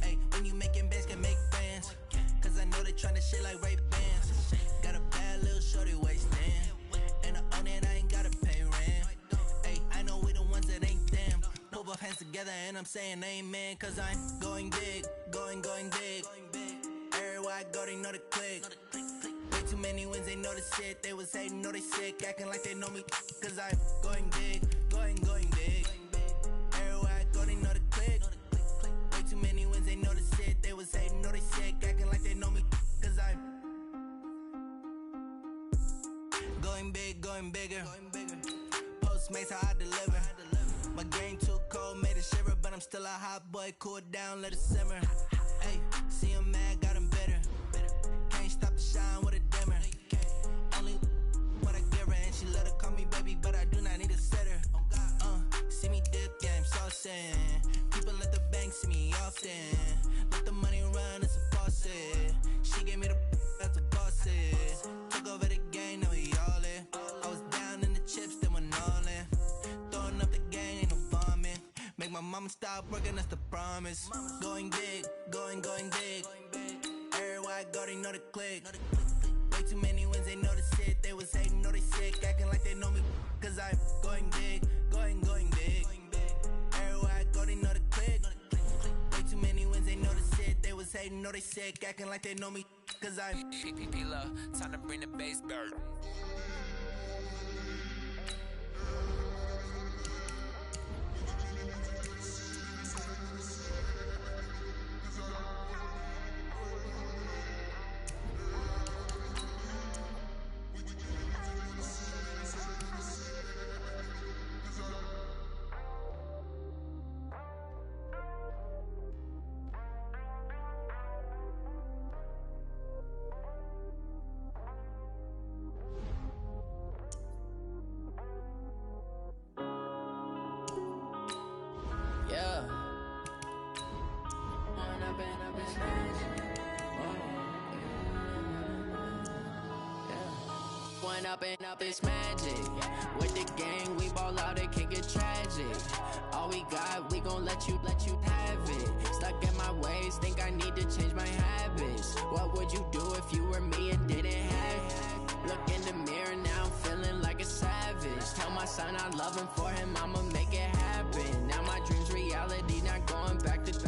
Ay, when you making bands, can make friends. Cause I know they tryna shit like Ray-Bans. Got a bad little shorty wasting. And I own it, I ain't gotta pay rent. Ay, I know we the ones that ain't them. Pull both hands together and I'm saying amen. Cause I'm going big, going big. Everywhere I go, they know the click. Way too many wins, they know the shit. They was hating, know they sick, acting like they know me. Cause I'm going big, going big. Everywhere I go, they know the click. Way too many wins, they know the shit. They was hating, know they sick, acting like they know me. Cause I'm going big, going bigger. Postmates how I deliver. My game too cold, made it shiver, but I'm still a hot boy. Cool it down, let it simmer. Hey, see him mad, got him bitter. Can't stop the shine with a dimmer. Only what I give her, and she let her call me baby, but I do not need a sitter. See me dip, yeah, I'm saucing. People at the bank see me often. Let the money run, it's a faucet. She gave me the that's a boss it. Took over the game, now we all in. I was down in the chips, then went all in. Throwing up the game, ain't no vomit. Make my mama stop working, that's the promise. Going big, going big. Everywhere I go, they know the click. Way too many wins, they know the shit. They was hating, know they sick, acting like they know me. Cause I'm going big, going big. Everywhere I go, they know the click. Way too many wins, they know the shit. They was hating, know they sick, acting like they know me. Cause I'm P-P-P-Love, time to bring the bass bird. One up and up is magic. With the gang, we ball out, it can get tragic. All we got, we gon' let you have it. Stuck in my ways, think I need to change my habits. What would you do if you were me and didn't have it? Look in the mirror, now I'm feeling like a savage. Tell my son I love him, for him I'ma make it happen. Now my dream's reality, not going back to.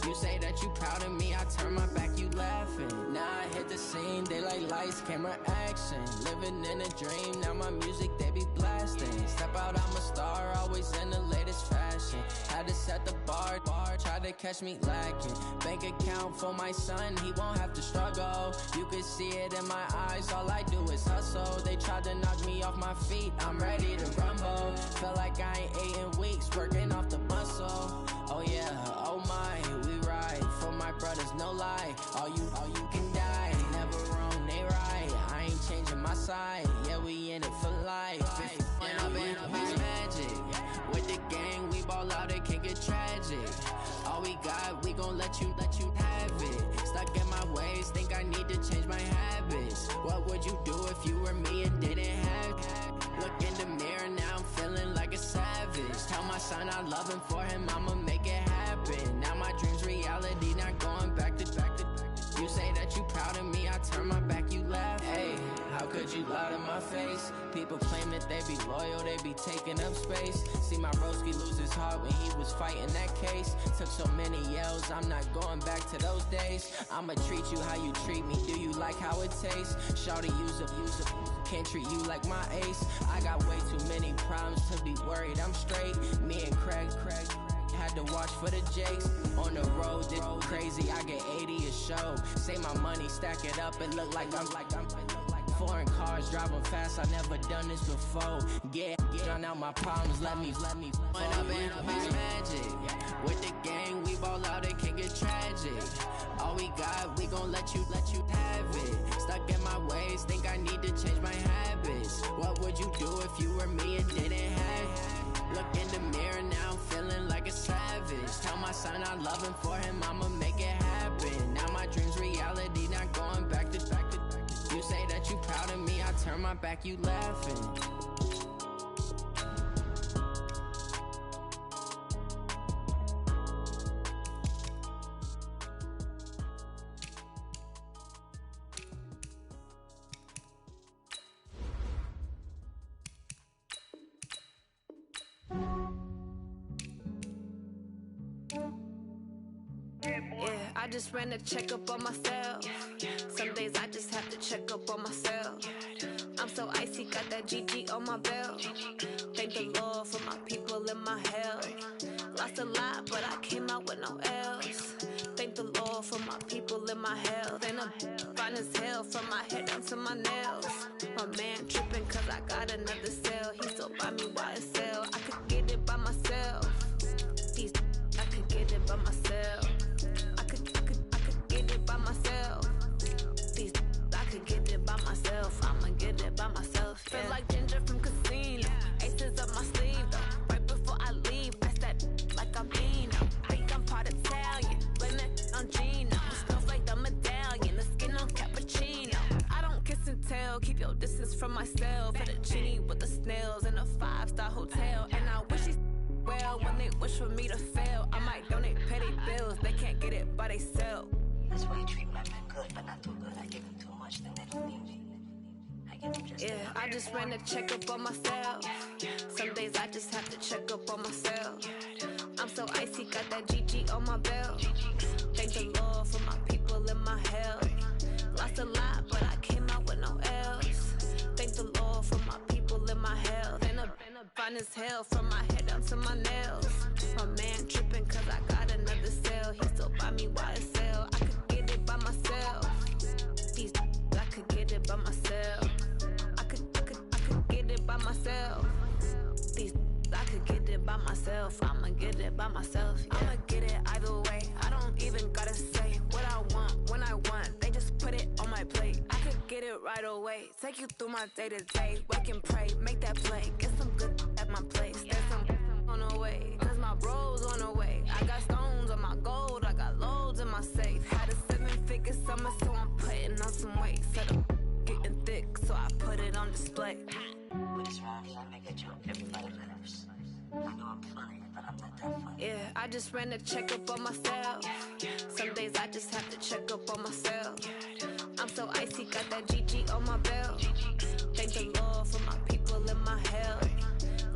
You say that you proud of me, I turn my back, you laughing. Now I hit the scene, they like lights, camera, action. Living in a dream, now my music, they be blasting. Step out, I'm a star, always in the latest fashion. Had to set the bar, try to catch me lacking. Bank account for my son, he won't have to struggle. You can see it in my eyes, all I do is hustle. They tried to knock me off my feet, I'm ready to rumble. Feel like I ain't ate in weeks, working off the muscle. Oh yeah, oh my, we ride for my brothers, no lie. All you can die, never wrong, they right. I ain't changing my side, yeah, we in it for life. When up is magic. With the gang, we ball out, it can get tragic. All we got, we gon' let you have it. Stuck in my ways, think I need to change my habits. What would you do if you were me and didn't have it? Look in the mirror, now I'm feeling like a savage. Tell my son I love him, for him I'ma make it happen. Now my dream's reality, not going back to. You say that you proud of me, I turn my back, you laugh. Hey, how could you lie to my face? People claim that they be loyal, they be taking up space. See my broski lose his heart when he was fighting that case. Took so many yells, I'm not going back to those days. I'ma treat you how you treat me, do you like how it tastes? Shawty, use up, can't treat you like my ace. I got way too many problems to be worried, I'm straight. Me and Craig had to watch for the Jakes. On the road, this crazy, I get 80 a show. Say my money, stack it up, it look like I'm foreign cars, driving fast, I never done this before. Get drown out my problems, let me One up is magic. With the gang, we ball out, it can get tragic. All we got, we gon' let you have it. Stuck in my ways, think I need to change my habits. What would you do if you were me and didn't have it? Look in the mirror, now I'm feeling like a savage. Tell my son I love him, for him I'ma make it happen. Now my dream's reality, not going back to. You say that you proud of me, I turn my back, you laughing. I just ran a checkup on myself. Some days I just have to check up on myself. I'm so icy, got that GG on my belt. Thank the Lord for my people in my health. Lost a lot, but I came out with no L's. Thank the Lord for my people in my health. And I'm fine as hell from my head down to my nails. My man tripping cause I got another cell. He still buy me YSL. I could get it by myself. I could get it by myself. I could get it by myself. I could get it by myself. I'ma get it by myself. Yeah. Feel like Ginger from Casino. Aces up my sleeve though. Right before I leave, pass that like I'm Dino. Think I'm part Italian, blame that on Gino. Smells like the medallion, the skin on cappuccino. I don't kiss and tell, keep your distance from myself. Fettuccine with the snails in a 5-star hotel. And I wish he's well when they wish for me to fail. I might donate petty bills, they can't get it by themselves. That's why you treat my men good, but not too good. I give them too much, then they don't need me. I give them just enough. I just ran a checkup on myself. Some days I just have to check up on myself. I'm so icy, got that GG on my belt. Thank the Lord for my people in my health. Lost a lot, but I came out with no L's. Thank the Lord for my people in my health. And I'm fine as hell from my head down to my nails. My man tripping cause I got another cell. He still buy me YSL. I could get it by myself. I could get it by myself. I could get it by myself. I could get it by myself. I'ma get it by myself. Yeah. I'ma get it either way. I don't even gotta say what I want when I want. They just put it on my plate. I could get it right away. Take you through my day to day. Wake and pray, make that play. Get some good at my place. There's some on the way. Cause my bro's on the way. I got stones on my gold. I got loads in my safe. Had a 7-figure summer, so I'm putting on some weight. Set up getting thick, so I put it on like, When it's around me, I make a joke, everybody laughs. I know I'm funny, but I'm not that funny. yeah, I just ran a checkup on myself. Some days I just have to check up on myself. I'm so icy, got that GG on my belt. Thank the Lord for my people and my health.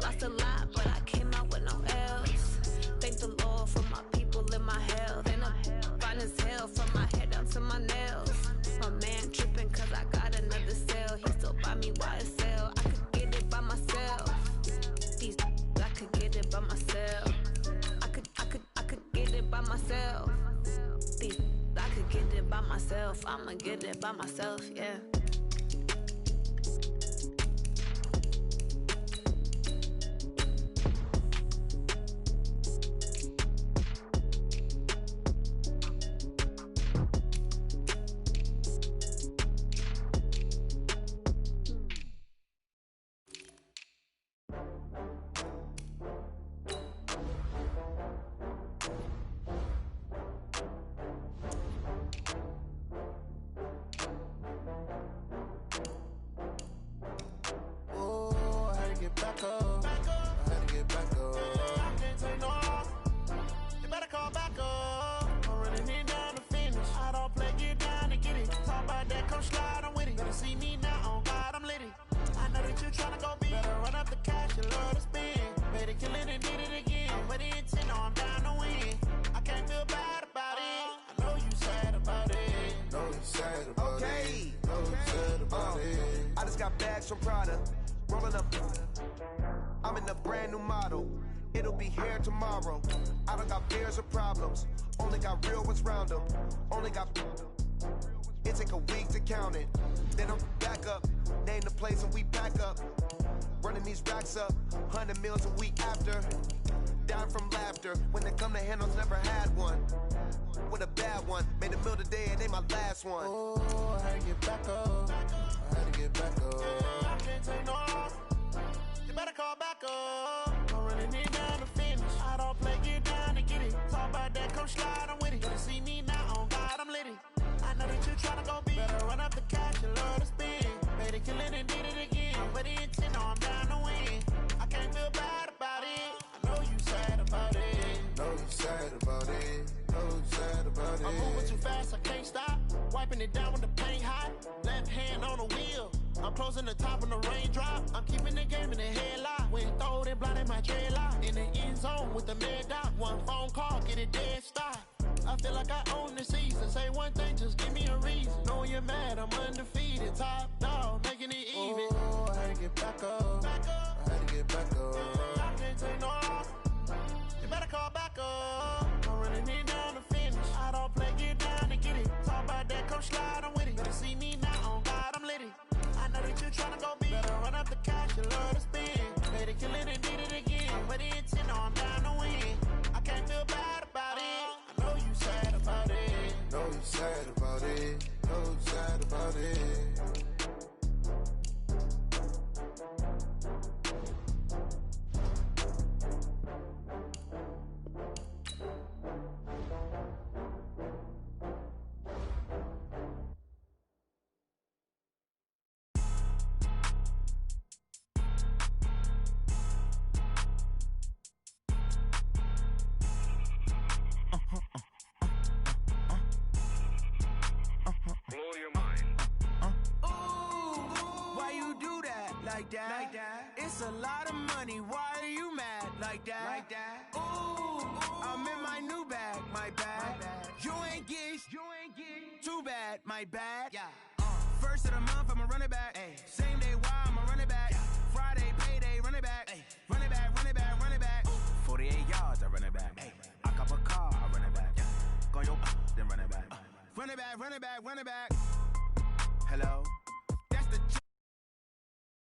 Lost a lot, but I came out with no L's. Thank the Lord for my people and my health. And I'm fine as hell from my head down to my nails. My man tripping cause I got another cell. He still buy me YSL. I could get it by myself. These I could get it by myself. I could get it by myself. These I could get it by myself. I'ma get it by myself, yeah. Back up. I had to get back up. I can't take no loss. You better call back up. I'm running it down to finish. I don't play, get down to get it. Talk about that, come slide, I'm with it. Better see me now, on God, I'm litty. I know that you tryna go big. Better run up the cash, you love to spend. Better kill it and did it again. But it intent, no, I'm down to win. I can't feel bad about it. I know you sad about it. Know you sad about it. Know you sad about it. I just got bags from Prada. Rolling up, I'm in a brand new model. It'll be here tomorrow. I don't got fears or problems. Only got real ones round them. Only got. It take a week to count it. Then I'm back up. Name the place and we pack up. Running these racks up. 100 meals a week after. Down from laughter. When they come to handles, never had one. With a bad one. Made a meal today and ain't my last one. Oh, I had to get back up. I had to get back up. I can't take no loss. You better call back up. I'm running it down to finish. I don't play, get down to get it. Talk about that, come slide, I'm with it. Better see me now, on God, I'm litty. I know that you tryna go big. Better run up the cash, you love to spend. Better kill it and did it again. But the intent, no, I'm down to win. I can't feel bad about it. I know you sad about it. Know you sad about it. Know you sad about it. I'm moving too fast, I can't stop. Wiping it down with the paint hot. Left hand on the wheel. I'm closing the top when the raindrop. I'm keeping the game in the headlock. When throwed and blinded my dreadlock. In the end zone with the mad dot. One phone call, get it dead stop. I feel like I own the season. Say one thing, just give me a reason. Knowing you're mad, I'm undefeated. Top dog, making it even. Oh, I had to get back up. I had to get back up. I can't take no loss. You better call back up. I'm running it down to finish. I don't play, get down to get it. Talk about that, come slide, I'm with it. Better see me now, on God, I'm litty. I know that you tryna go big. Better run up the cash, you love to spend. Better kill it and did it again. But the intent, no, I'm down to win. I can't feel bad about it. I know you sad about it. Know you sad about it. Know you sad about it. Like that. It's a lot of money. Why are you mad like that? Like that. Ooh, I'm in my new bag. My bad. You ain't get too bad. My bad. Yeah. First of the month, I'ma run it back. Ay. Same day, why I'ma run it back. Yeah. Friday, payday, run it back. Ay. Run it back, run it back, run it back. 48 yards, I run it back. Ay. I cop a car, I run it back. Yeah. Go yo, then run it back. Run it back, run it back, run it back. Hello.